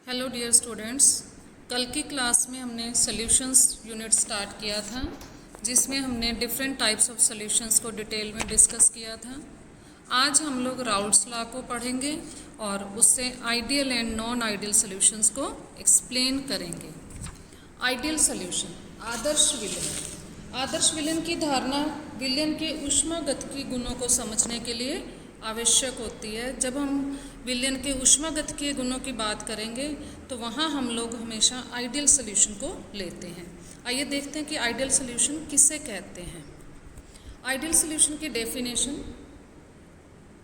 Hello dear students, कल की class में हमने सॉल्यूशंस यूनिट स्टार्ट किया था, जिसमें हमने डिफरेंट टाइप्स ऑफ सॉल्यूशंस को डिटेल में डिस्कस किया था। आज हम लोग राउल्ट्स लॉ को पढ़ेंगे और उससे ideal and non ideal solutions को एक्सप्लेन करेंगे। आइडियल सॉल्यूशन, आदर्श विलयन। आदर्श विलयन की धारणा विलयन के ऊष्मागतिकी गुणों को समझने के लिए आवश्यक होती है। जब हम विलयन के ऊष्मागतिकीय गुणों की बात करेंगे तो वहाँ हम लोग हमेशा आइडियल सॉल्यूशन को लेते हैं। आइए देखते हैं कि आइडियल सॉल्यूशन किसे कहते हैं। आइडियल सॉल्यूशन की डेफिनेशन,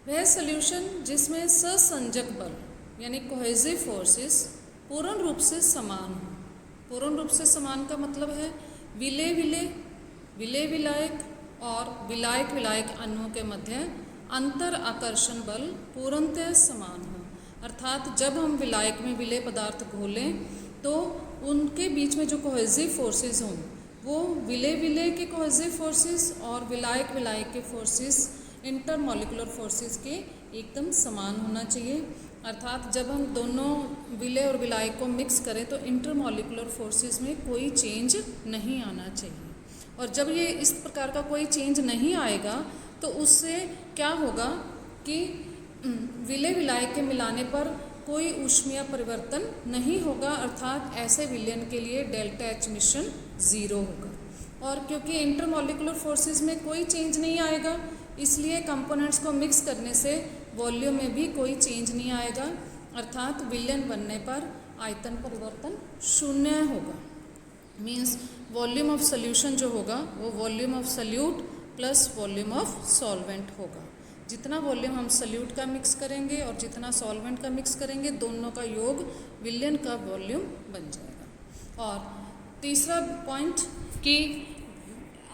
वह सॉल्यूशन जिसमें सहसंजक बल यानी कोहेसिव फोर्सेस पूर्ण रूप से समान हो। पूर्ण रूप से समान का मतलब है विलय विलायक और विलायक विलायक अणुओं के मध्य अंतर आकर्षण बल पूर्णतः समान हो। अर्थात जब हम विलायक में विलय पदार्थ घोलें तो उनके बीच में जो कोहेसिव फोर्सेस हों वो विलय के कोहेसिव फोर्सेस और विलायक विलायक के फोर्सेस इंटरमॉलिक्यूलर फोर्सेस के एकदम समान होना चाहिए। अर्थात जब हम दोनों विलय और विलायक को मिक्स करें तो इंटरमॉलिक्यूलर फोर्सेस में कोई चेंज नहीं आना चाहिए। और जब ये इस प्रकार का कोई चेंज नहीं आएगा तो उससे क्या होगा कि विलय विलायक के मिलाने पर कोई ऊष्मीय परिवर्तन नहीं होगा। अर्थात ऐसे विलयन के लिए डेल्टा एच मिश्रण 0 होगा। और क्योंकि इंटरमॉलिक्यूलर फोर्सेस में कोई चेंज नहीं आएगा, इसलिए कंपोनेंट्स को मिक्स करने से वॉल्यूम में भी कोई चेंज नहीं आएगा। अर्थात विलयन बनने पर आयतन परिवर्तन 0 होगा। मीन्स वॉल्यूम ऑफ सॉल्यूशन जो होगा वो volume of solute plus volume of solvent होगा। जितना वॉल्यूम हम सॉल्यूट का मिक्स करेंगे और जितना सॉल्वेंट का मिक्स करेंगे, दोनों का योग विलयन का वॉल्यूम बन जाएगा। और तीसरा पॉइंट कि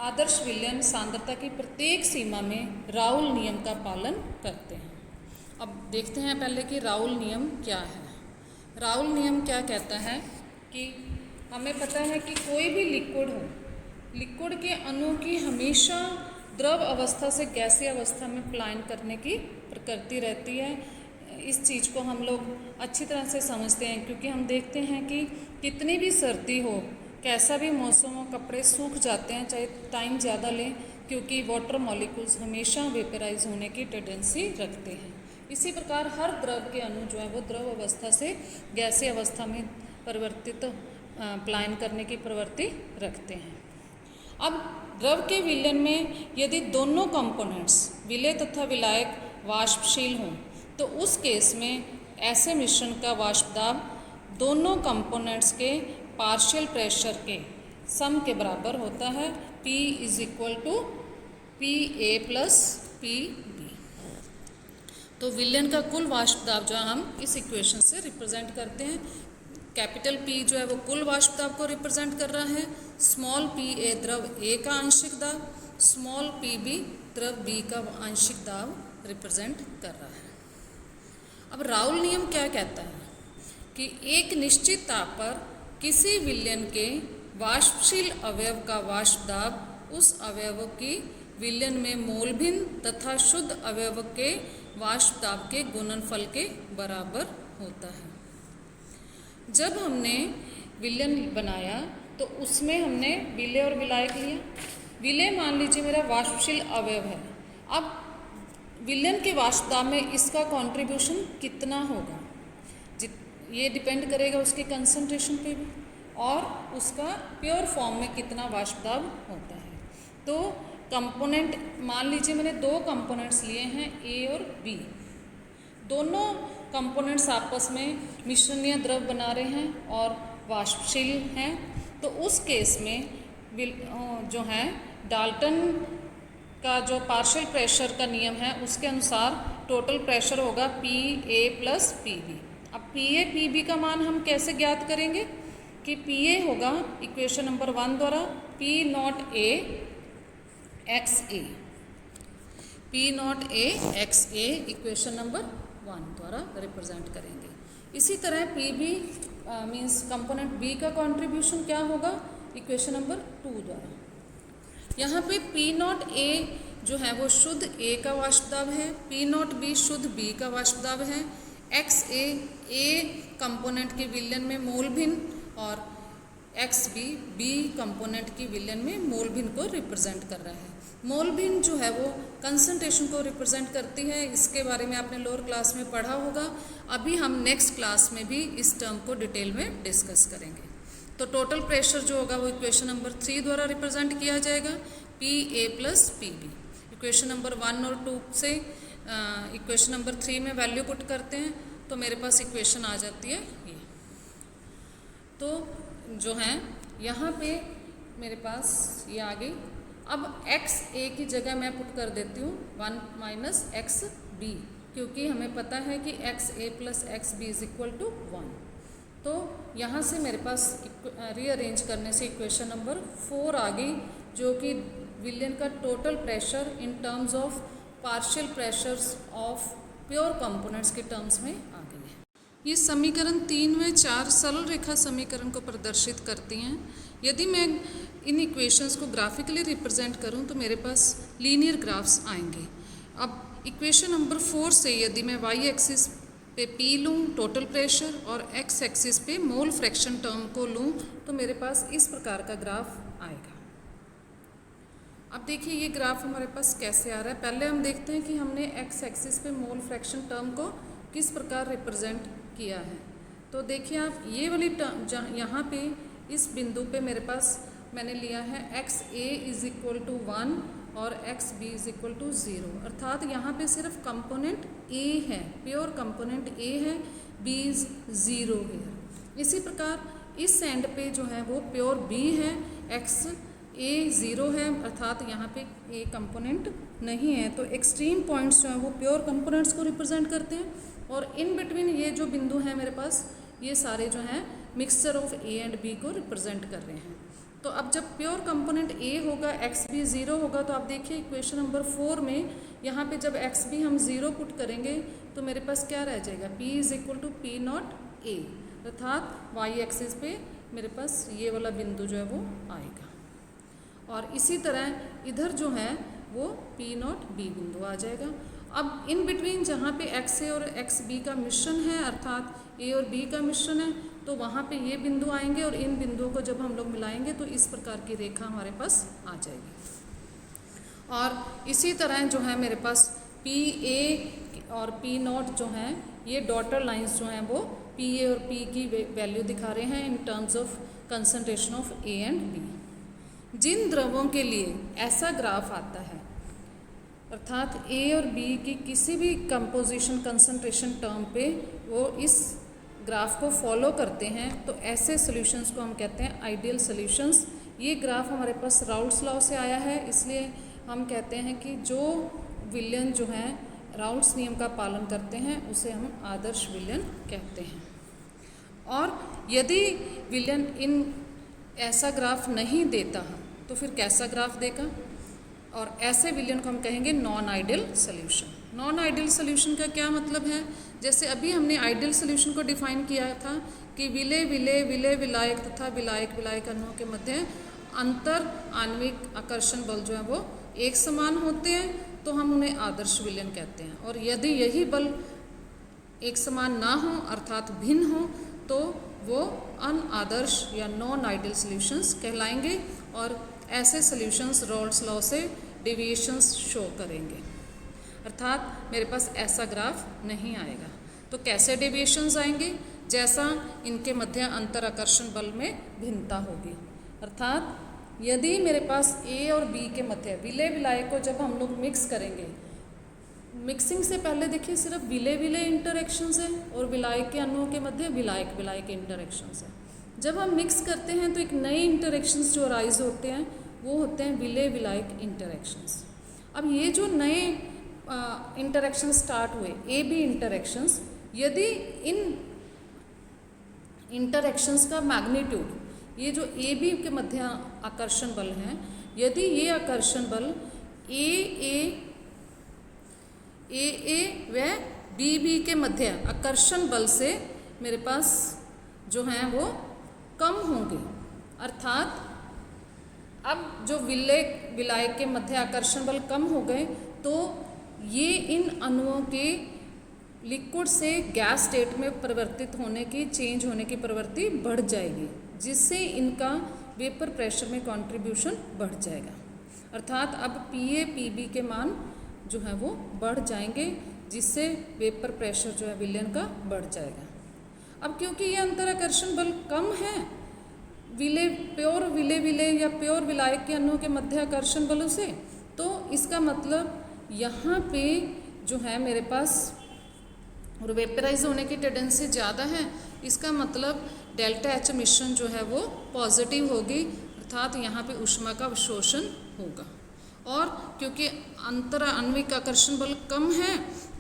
आदर्श विलयन सांद्रता की प्रत्येक सीमा में राउल नियम का पालन करते हैं। अब देखते हैं पहले कि राउल नियम क्या है। राउल नियम क्या कहता है कि हमें पता है कि कोई भी लिक्विड के अणु की हमेशा द्रव अवस्था से गैसीय अवस्था में पलायन करने की प्रकृति रहती है। इस चीज़ को हम लोग अच्छी तरह से समझते हैं, क्योंकि हम देखते हैं कि कितनी भी सर्दी हो, कैसा भी मौसम हो, कपड़े सूख जाते हैं चाहे टाइम ज़्यादा लें, क्योंकि वाटर मॉलिक्यूल्स हमेशा वेपराइज होने की टेंडेंसी रखते हैं। इसी प्रकार हर द्रव के अणु जो है वो द्रव अवस्था से गैसीय अवस्था में परिवर्तित पलायन करने की प्रवृत्ति रखते हैं। अब द्रव के विलयन में यदि दोनों कंपोनेंट्स विलय तथा विलायक वाष्पशील हों तो उस केस में ऐसे मिश्रण का वाष्प दाब दोनों कंपोनेंट्स के पार्शियल प्रेशर के सम के बराबर होता है। P = PA + PB। तो विलयन का कुल वाष्प दाब जो हम इस इक्वेशन से रिप्रेजेंट करते हैं। कैपिटल P जो है वो कुल वाष्प दाब को रिप्रेजेंट कर रहा है, स्मॉल PA द्रव A का आंशिक दाब, स्मॉल PB द्रव B का आंशिक दाब रिप्रेजेंट कर रहा है। अब राउल नियम क्या कहता है कि एक निश्चित ताप पर किसी विलयन के वाष्पशील अवयव का वाष्प दाब उस अवयव की विलयन में मोल भिन्न तथा शुद्ध अवयव के वाष्प दाब के गुणनफल के बराबर होता है। जब हमने विलयन बनाया तो उसमें हमने विलय और विलायक लिया। विलय मान लीजिए मेरा वाष्पशील अवयव है। अब विलयन के वाष्प दाब में इसका कंट्रीब्यूशन कितना होगा, ये डिपेंड करेगा उसके कंसंट्रेशन पे भी और उसका प्योर फॉर्म में कितना वाष्प दाब होता है। तो कंपोनेंट मान लीजिए मैंने 2 कंपोनेंट्स लिए हैं, A और B। दोनों कंपोनेंट्स आपस में मिश्रणीय द्रव बना रहे हैं और वाष्पशील हैं। तो उस केस में जो है डाल्टन का जो पार्शियल प्रेशर का नियम है उसके अनुसार टोटल प्रेशर होगा PA + PB। अब PA PB का मान हम कैसे ज्ञात करेंगे कि PA होगा इक्वेशन नंबर 1 द्वारा P0A XA। P0A XA equation number 1 द्वारा रिप्रेजेंट करेंगे। इसी तरह PB मीन्स कंपोनेंट B का कंट्रीब्यूशन क्या होगा, इक्वेशन नंबर 2 द्वारा। यहाँ पे P0A जो है वो शुद्ध A का वाष्प दाब है, P0B शुद्ध B का वाष्प दाब है, एक्स ए कंपोनेंट के विलयन में मोल भिन्न और एक्स बी कंपोनेंट की विलयन में मोल भिन्न को रिप्रेजेंट कर रहा है। मोल भिन्न जो है वो कंसंट्रेशन को रिप्रेजेंट करती है। इसके बारे में आपने लोअर क्लास में पढ़ा होगा। अभी हम नेक्स्ट क्लास में भी इस टर्म को डिटेल में डिस्कस करेंगे। तो टोटल प्रेशर जो होगा वो इक्वेशन नंबर 3 द्वारा रिप्रेजेंट किया जाएगा, PA + PB। इक्वेशन नंबर 1 और 2 से इक्वेशन नंबर 3 में वैल्यू पुट करते हैं तो मेरे पास इक्वेशन आ जाती है ये। तो जो है यहाँ पे मेरे पास ये आ गई। अब XA की जगह मैं पुट कर देती हूँ 1 - XB, क्योंकि हमें पता है कि XA + XB = 1। तो यहाँ से मेरे पास रीअरेंज करने से इक्वेशन नंबर 4 आ गई, जो कि विलयन का total pressure in terms of partial pressures of pure components के टर्म्स में आ गई है। ये समीकरण 3 व 4 सरल रेखा समीकरण को प्रदर्शित करती हैं। यदि मैं इन इक्वेशंस को ग्राफिकली रिप्रेजेंट करूं तो मेरे पास लीनियर ग्राफ्स आएंगे। अब इक्वेशन नंबर 4 से यदि मैं वाई एक्सिस पे P लूँ टोटल प्रेशर और एक्स एक्सिस पे मोल फ्रैक्शन टर्म को लूँ तो मेरे पास इस प्रकार का ग्राफ आएगा। अब देखिए ये ग्राफ हमारे पास कैसे आ रहा है। पहले हम देखते हैं कि हमने एक्स एक्सिस पे मोल फ्रैक्शन टर्म को किस प्रकार रिप्रेजेंट किया है। तो देखिए आप ये वाली टर्म यहाँ पे इस बिंदु पे मेरे पास मैंने लिया है XA = 1 और XB = 0, अर्थात यहाँ पे सिर्फ कंपोनेंट A है, प्योर कंपोनेंट A है, B 0 है। इसी प्रकार इस एंड पे जो है वो प्योर B है, XA 0 है, अर्थात यहाँ पे A कंपोनेंट नहीं है। तो एक्सट्रीम पॉइंट्स जो हैं वो प्योर कंपोनेंट्स को रिप्रेजेंट करते हैं और इन बिटवीन ये जो बिंदु हैं मेरे पास ये सारे जो हैं mixture of A and B को रिप्रेजेंट कर रहे हैं। तो अब जब प्योर कंपोनेंट A होगा, XB 0 होगा, तो आप देखिए इक्वेशन नंबर 4 में यहाँ पे जब XB हम 0 पुट करेंगे तो मेरे पास क्या रह जाएगा, P = P0 A, अर्थात वाई एक्सिस पे मेरे पास ये वाला बिंदु जो है वो आएगा। और इसी तरह इधर जो है वो P0 B बिंदु आ जाएगा। अब इन बिटवीन जहाँ पे XA और XB का मिश्रण है, अर्थात A और B का मिश्रण है, तो वहाँ पे ये बिंदु आएंगे और इन बिंदुओं को जब हम लोग मिलाएंगे तो इस प्रकार की रेखा हमारे पास आ जाएगी। और इसी तरह जो है मेरे पास PA और P0 जो हैं ये डॉटर लाइंस जो हैं वो PA और P की वैल्यू दिखा रहे हैं in terms of concentration of A and B। जिन द्रवों के लिए ऐसा ग्राफ आता है, अर्थात A और B की किसी भी कंपोजिशन कंसंट्रेशन टर्म पे वो इस ग्राफ को फॉलो करते हैं, तो ऐसे सॉल्यूशंस को हम कहते हैं आइडियल सॉल्यूशंस। ये ग्राफ हमारे पास राउल्ट्स लॉ से आया है, इसलिए हम कहते हैं कि जो विलयन जो हैं राउल्ट्स नियम का पालन करते हैं उसे हम आदर्श विलयन कहते हैं। और यदि विलयन इन ऐसा ग्राफ नहीं देता है तो फिर कैसा ग्राफ देगा, और ऐसे विलयन को हम कहेंगे non ideal solution. Non ideal solution का क्या मतलब है, जैसे अभी हमने आइडियल सॉल्यूशन को डिफाइन किया था कि विलय विलय विलय विलायक तथा विलायक विलायक अणुओं के मध्य अंतर आणविक आकर्षण बल जो है वो एक समान होते हैं, तो हम उन्हें आदर्श विलयन कहते हैं। और यदि यही बल एक समान ना हो अर्थात भिन्न हो तो वो अनआदर्श या नॉन आइडियल सॉल्यूशंस कहलाएंगे, और ऐसे सॉल्यूशंस राउल्ट्स लॉ से डेविएशंस शो करेंगे, अर्थात मेरे पास ऐसा ग्राफ नहीं आएगा। तो कैसे डेविएशंस आएंगे, जैसा इनके मध्य अंतर आकर्षण बल में भिन्नता होगी, अर्थात यदि मेरे पास A और B के मध्य विलय विलायक को जब हम लोग मिक्स करेंगे, मिक्सिंग से पहले देखिए सिर्फ विलय विलय इंटरेक्शंस है और विलायक के अणुओं के मध्य विलायक विलायक इंटरेक्शंस है। जब हम मिक्स करते हैं तो एक नए इंटरेक्शंस जो अराइज होते हैं वो होते हैं विलय विलायक इंटरेक्शंस। अब ये जो नए इंटरेक्शन स्टार्ट हुए ए बी इंटरेक्शंस, यदि इन इंटरेक्शंस का मैग्नीट्यूड, ये जो ए बी के मध्य आकर्षण बल हैं, यदि ये आकर्षण बल ए व बी बी के मध्य आकर्षण बल से मेरे पास जो हैं वो कम होंगे, अर्थात अब जो विलय विलायक के मध्य आकर्षण बल कम हो गए तो ये इन अणुओं के लिक्विड से गैस स्टेट में परिवर्तित होने की, चेंज होने की प्रवृत्ति बढ़ जाएगी, जिससे इनका वेपर प्रेशर में कंट्रीब्यूशन बढ़ जाएगा। अर्थात अब पीए पीबी के मान जो है वो बढ़ जाएंगे, जिससे वेपर प्रेशर जो है विलयन का बढ़ जाएगा। अब क्योंकि ये अंतराकर्षण बल कम है प्योर विले या प्योर विलायक के अणुओं के मध्याकर्षण बलों से, तो इसका मतलब यहाँ पे जो है मेरे पास और वेपराइज होने की टेंडेंसी ज़्यादा है। इसका मतलब डेल्टा एच मिश्रण जो है वो पॉजिटिव होगी, अर्थात यहाँ पे ऊष्मा का अवशोषण होगा। और क्योंकि आणविक आकर्षण बल कम है,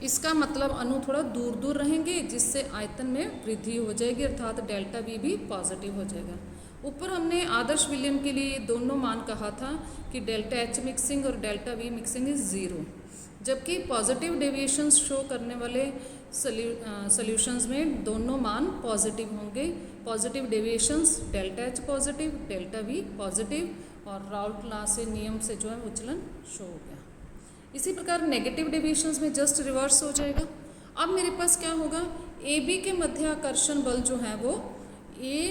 इसका मतलब अणु थोड़ा दूर दूर रहेंगे, जिससे आयतन में वृद्धि हो जाएगी, अर्थात डेल्टा वी भी पॉजिटिव हो जाएगा। ऊपर हमने आदर्श विलयन के लिए दोनों मान कहा था कि डेल्टा एच मिक्सिंग और डेल्टा वी मिक्सिंग इज 0, जबकि पॉजिटिव डेविएशंस शो करने वाले सॉल्यूशंस में दोनों मान पॉजिटिव होंगे। Positive deviations delta H positive, delta V positive, और राउल्ट लॉ से नियम से जो है विचलन शो हो गया। इसी प्रकार नेगेटिव डेविएशंस में जस्ट रिवर्स हो जाएगा। अब मेरे पास क्या होगा, ए बी के मध्याकर्षण बल जो है वो ये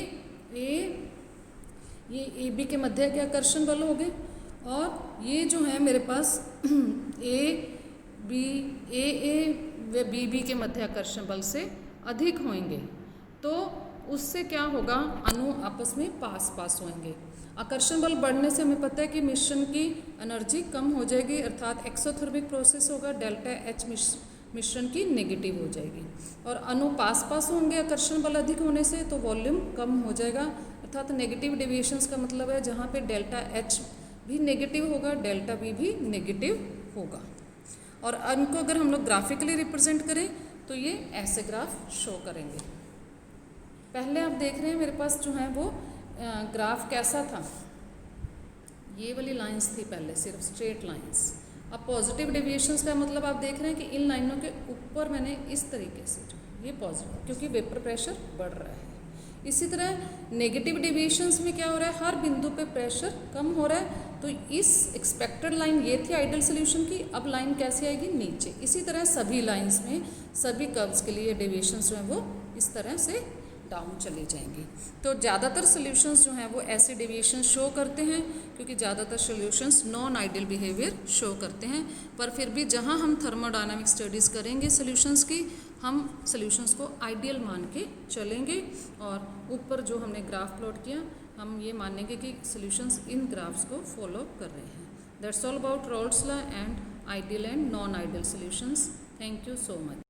ए बी के मध्याकर्षण बल हो गए, और ये जो है मेरे पास ए व बी बी के मध्याकर्षण बल से अधिक होंगे, तो उससे क्या होगा, अणु आपस में पास होंगे। आकर्षण बल बढ़ने से हमें पता है कि मिश्रण की एनर्जी कम हो जाएगी, अर्थात एक्सोथर्मिक प्रोसेस होगा, डेल्टा एच मिश्रण की नेगेटिव हो जाएगी। और अणु पास होंगे आकर्षण बल अधिक होने से, तो वॉल्यूम कम हो जाएगा, अर्थात नेगेटिव डेविएशंस का मतलब है जहाँ पे डेल्टा एच भी नेगेटिव होगा, डेल्टा वी भी नेगेटिव होगा। और इनको अगर हम लोग ग्राफिकली रिप्रेजेंट करें तो ये ऐसे ग्राफ शो करेंगे। पहले आप देख रहे हैं मेरे पास जो है वो ग्राफ कैसा था, ये वाली लाइंस थी पहले, सिर्फ स्ट्रेट लाइंस। अब पॉजिटिव डेविएशंस का मतलब आप देख रहे हैं कि इन लाइनों के ऊपर मैंने इस तरीके से जो ये पॉजिटिव, क्योंकि वेपर प्रेशर बढ़ रहा है। इसी तरह नेगेटिव डेविएशंस में क्या हो रहा है, हर बिंदु पे प्रेशर कम हो रहा है, तो इस एक्सपेक्टेड लाइन ये थी आइडियल सोल्यूशन की, अब लाइन कैसी आएगी, नीचे। इसी तरह सभी लाइंस में सभी कर्व्स के लिए डेविएशंस जो है वो इस तरह से डाउन चली जाएंगी। तो ज़्यादातर सॉल्यूशंस जो हैं वो ऐसे डेविएशन शो करते हैं, क्योंकि ज़्यादातर solutions non ideal behaviour show करते हैं। पर फिर भी जहाँ हम थर्मोडायनामिक स्टडीज़ करेंगे सॉल्यूशंस की, हम सॉल्यूशंस को आइडियल मान के चलेंगे। और ऊपर जो हमने ग्राफ प्लॉट किया, हम ये मानेंगे कि सॉल्यूशंस इन ग्राफ्स को फॉलो कर रहे हैं। That's all about Raoult's law and ideal and non ideal solutions. Thank you so much.